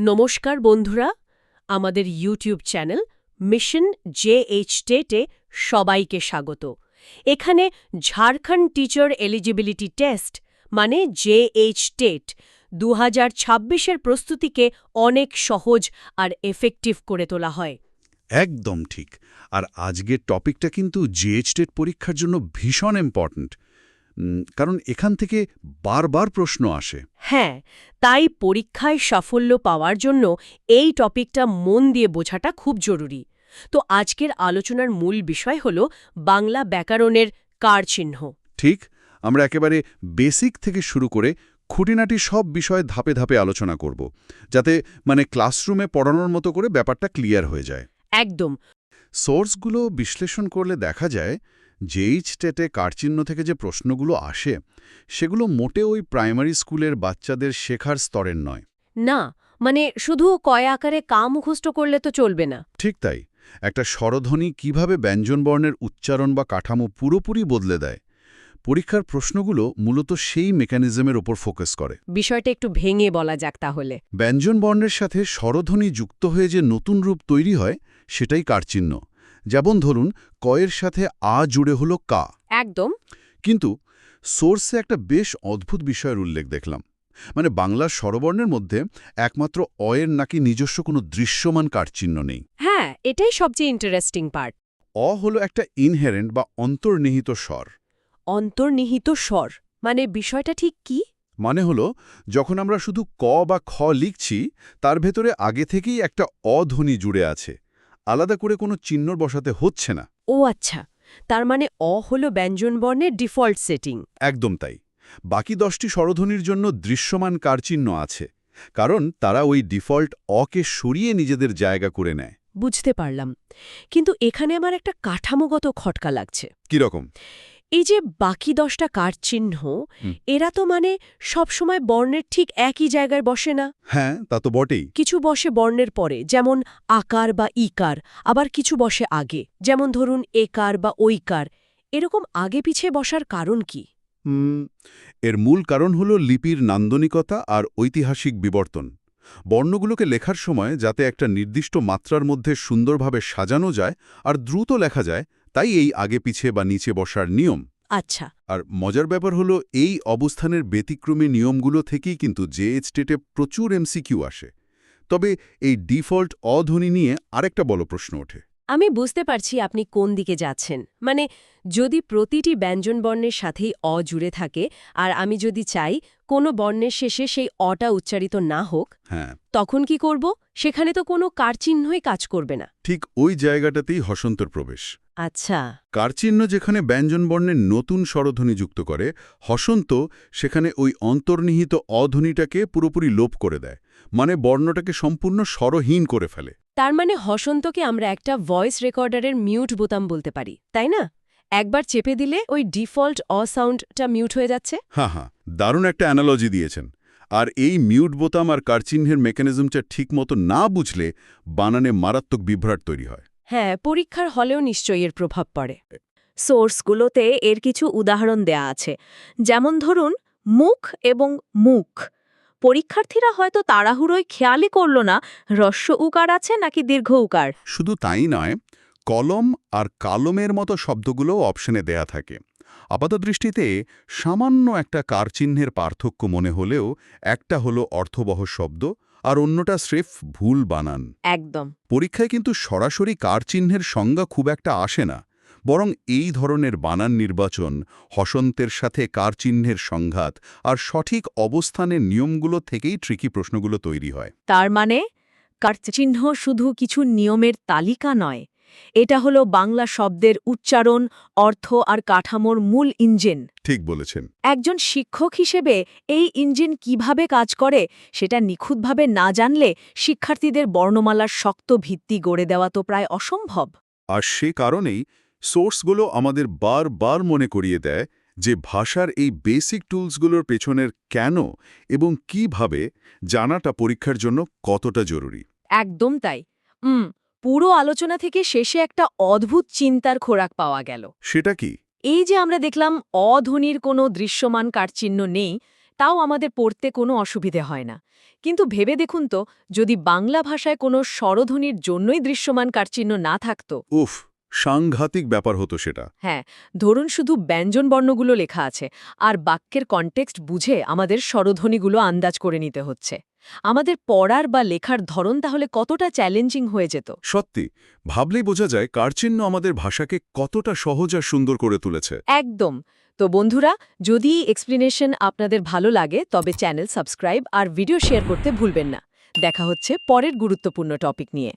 নমস্কার বন্ধুরা, আমাদের ইউটিউব চ্যানেল মিশন JH টেটে সবাইকে স্বাগত। এখানে ঝাড়খণ্ড টিচার এলিজিবিলিটি টেস্ট মানে JH টেট 2026-এর প্রস্তুতিকে অনেক সহজ আর এফেক্টিভ করে তোলা হয়। একদম ঠিক। আর আজকের টপিকটা কিন্তু জিএইচটেট পরীক্ষার জন্য ভীষণ ইম্পর্ট্যান্ট, কারণ এখান থেকে বারবার প্রশ্ন আসে। হ্যাঁ, তাই পরীক্ষায় সাফল্য পাওয়ার জন্য এই টপিকটা মন দিয়ে বোঝাটা খুব জরুরি। তো আজকের আলোচনার মূল বিষয় হল বাংলা ব্যাকরণের কারচিহ্ন। ঠিক, আমরা একেবারে বেসিক থেকে শুরু করে খুঁটিনাটি সব বিষয় ধাপে ধাপে আলোচনা করব, যাতে ক্লাসরুমে পড়ানোর মতো করে ব্যাপারটা ক্লিয়ার হয়ে যায়। একদম। সোর্সগুলো বিশ্লেষণ করলে দেখা যায় জিএইচটেটে কারচিহ্ন থেকে যে প্রশ্নগুলো আসে সেগুলো মোটে ওই প্রাইমারি স্কুলের বাচ্চাদের শেখার স্তরের নয়। না, শুধু কয় আকারে কা মুখস্থ করলে তো চলবে না। ঠিক তাই। একটা স্বরধ্বনি কিভাবে ব্যঞ্জনবর্ণের উচ্চারণ বা কাঠামো পুরোপুরি বদলে দেয়, পরীক্ষার প্রশ্নগুলো মূলত সেই মেকানিজমের ওপর ফোকাস করে। বিষয়টা একটু ভেঙে বলা যাক তাহলে। ব্যঞ্জনবর্ণের সাথে স্বরধ্বনি যুক্ত হয়ে যে নতুন রূপ তৈরি হয় সেটাই কারচিহ্ন। যেমন ধরুন, কয়ের সাথে আ জুড়ে হলো কা। একদম। কিন্তু সোর্সে একটা বেশ অদ্ভুত বিষয়ের উল্লেখ দেখলাম। বাংলার স্বরবর্ণের মধ্যে একমাত্র অয়ের নাকি নিজস্ব কোনো দৃশ্যমান কারচিহ্ন নেই। হ্যাঁ, এটাই সবচেয়ে ইন্টারেস্টিং পার্ট। হলো একটা ইনহেরেন্ট বা অন্তর্নিহিত স্বর। অন্তর্নিহিত স্বর বিষয়টা ঠিক কি? হলো, যখন আমরা শুধু ক বা খ লিখছি, তার ভেতরে আগে থেকেই একটা অধ্বনি জুড়ে আছে, আলাদা করে কোনো চিহ্ন বসাতে হচ্ছে না। ও আচ্ছা, তার হলো ব্যঞ্জনবর্ণের ডিফল্ট সেটিং। একদম তাই। বাকি 10টি স্বরধ্বনির জন্য দৃশ্যমান কারচিহ্ন আছে, কারণ তারা ওই ডিফল্ট অকে সরিয়ে নিজেদের জায়গা করে নেয়। বুঝতে পারলাম, কিন্তু এখানে আমার একটা কাঠামোগত খটকা লাগছে। কিরকম? এই যে বাকি 10টা কারচিহ্ন, এরা তো সবসময় বর্ণের ঠিক একই জায়গায় বসে না। হ্যাঁ, তা তো বটেই। কিছু বসে বর্ণের পরে, যেমন আকার বা ইকার, আবার কিছু বসে আগে, যেমন ধরুন একার বা ঐকার। এরকম আগে পিছে বসার কারণ কি? এর মূল কারণ হলো লিপির নান্দনিকতা আর ঐতিহাসিক বিবর্তন। বর্ণগুলোকে লেখার সময় যাতে একটা নির্দিষ্ট মাত্রার মধ্যে সুন্দরভাবে সাজানো যায় আর দ্রুত লেখা যায়, তাই এই আগে পিছে বা নিচে বসার নিয়ম। আচ্ছা। আর মজার ব্যাপার হলো, এই অবস্থানের ব্যতিক্রমী নিয়মগুলো থেকেই কিন্তু জিএইচটেটে প্রচুর এমসিকিউ আসে। তবে এই ডিফল্ট অধ্বনি নিয়ে আরেকটা বড় প্রশ্ন ওঠে। আমি বুঝতে পারছি আপনি কোন দিকে যাচ্ছেন। যদি প্রতিটি ব্যঞ্জনবর্ণের সাথেই অ জুড়ে থাকে, আর আমি যদি চাই কোনো বর্ণের শেষে সেই অটা উচ্চারিত না হোক, হ্যাঁ, তখন কি করব? সেখানে তো কোনো কারচিহ্নই কাজ করবে না। ঠিক ওই জায়গাটাতেই হসন্তর প্রবেশ। আচ্ছা। কারচিহ্ন যেখানে ব্যঞ্জনবর্ণের নতুন স্বরধ্বনি যুক্ত করে, হসন্ত সেখানে ওই অন্তর্নিহিত অধ্বনিটাকে পুরোপুরি লোপ করে দেয়, বর্ণটাকে সম্পূর্ণ স্বরহীন করে ফেলে। তার হসন্তকে আমরা একটা ভয়েস রেকর্ডারের মিউট বোতাম বলতে পারি, তাই না? একবার চেপে দিলে ওই ডিফল্ট সাউন্ডটা মিউট হয়ে যাচ্ছে। হ্যাঁ, দারুণ একটা অ্যানালজি দিয়েছেন। আর এই মিউট বোতাম আর কারচিহ্নের মেকানিজমটা ঠিকমতো না বুঝলে বানানে মারাত্মক বিভ্রাট তৈরি হয়। হ্যাঁ, পরীক্ষার হলেও নিশ্চয়ই এর প্রভাব পড়ে। সোর্সগুলোতে এর কিছু উদাহরণ দেয়া আছে, যেমন ধরুন মুখ এবং মুখ। পরীক্ষার্থীরা হয়তো তাড়াহুড়োয় খেয়ালই করল না হ্রস্ব উকার আছে নাকি দীর্ঘ উকার। শুধু তাই নয়, কলম আর কালমের মতো শব্দগুলোও অপশনে দেয়া থাকে। আপাতদৃষ্টিতে সামান্য একটা কারচিহ্নের পার্থক্য মনে হলেও একটা হলো অর্থবহ শব্দ আর অন্যটা স্রেফ ভুল বানান। একদম। পরীক্ষায় কিন্তু সরাসরি কারচিহ্নের সংজ্ঞা খুব একটা আসে না, বরং এই ধরনের বানান নির্বাচন, হসন্তের সাথে কারচিহ্নের সংঘাত আর সঠিক অবস্থানের নিয়মগুলো থেকেই ট্রিকি প্রশ্নগুলো তৈরি হয়। তার কারচিহ্ন শুধু কিছু নিয়মের তালিকা নয়, এটা হলো বাংলা শব্দের উচ্চারণ, অর্থ আর কাঠামোর মূল ইঞ্জিন। ঠিক বলেছেন। একজন শিক্ষক হিসেবে এই ইঞ্জিন কিভাবে কাজ করে সেটা নিখুঁতভাবে না জানলে শিক্ষার্থীদের বর্ণমালার শক্ত ভিত্তি গড়ে দেওয়া তো প্রায় অসম্ভব। আর সে কারণেই সোর্সগুলো আমাদের বারবার মনে করিয়ে দেয় যে ভাষার এই বেসিক টুলসগুলোর পেছনের কেন এবং কিভাবে জানাটা পরীক্ষার জন্য কতটা জরুরি। একদম তাই। পুরো আলোচনা থেকে শেষে একটা অদ্ভুত চিন্তার খোরাক পাওয়া গেল। সেটা কি? এই যে আমরা দেখলাম অধ্বনির কোনো দৃশ্যমান কারচিহ্ন নেই, তাও আমাদের পড়তে কোনো অসুবিধে হয় না। কিন্তু ভেবে দেখুন তো, যদি বাংলা ভাষায় কোনো স্বরধ্বনির জন্যই দৃশ্যমান কারচিহ্ন না থাকতো। উফ, সাংঘাতিক ব্যাপার হতো সেটা। হ্যাঁ, ধরুন শুধু ব্যঞ্জনবর্ণগুলো লেখা আছে, আর বাক্যের কনটেক্সট বুঝে আমাদের স্বরধ্বনিগুলো আন্দাজ করে নিতে হচ্ছে। আমাদের পড়ার বা লেখার ধরন তাহলে কতটা চ্যালেঞ্জিং হয়ে যেত। সত্যি, ভাবলেই বোঝা যায় কারচিহ্ন আমাদের ভাষাকে কতটা সহজ আর সুন্দর করে তুলেছে। একদম। তো বন্ধুরা, যদি এই এক্সপ্লেনেশন আপনাদের ভালো লাগে তবে চ্যানেল সাবস্ক্রাইব আর ভিডিও শেয়ার করতে ভুলবেন না। দেখা হচ্ছে পরের গুরুত্বপূর্ণ টপিক নিয়ে।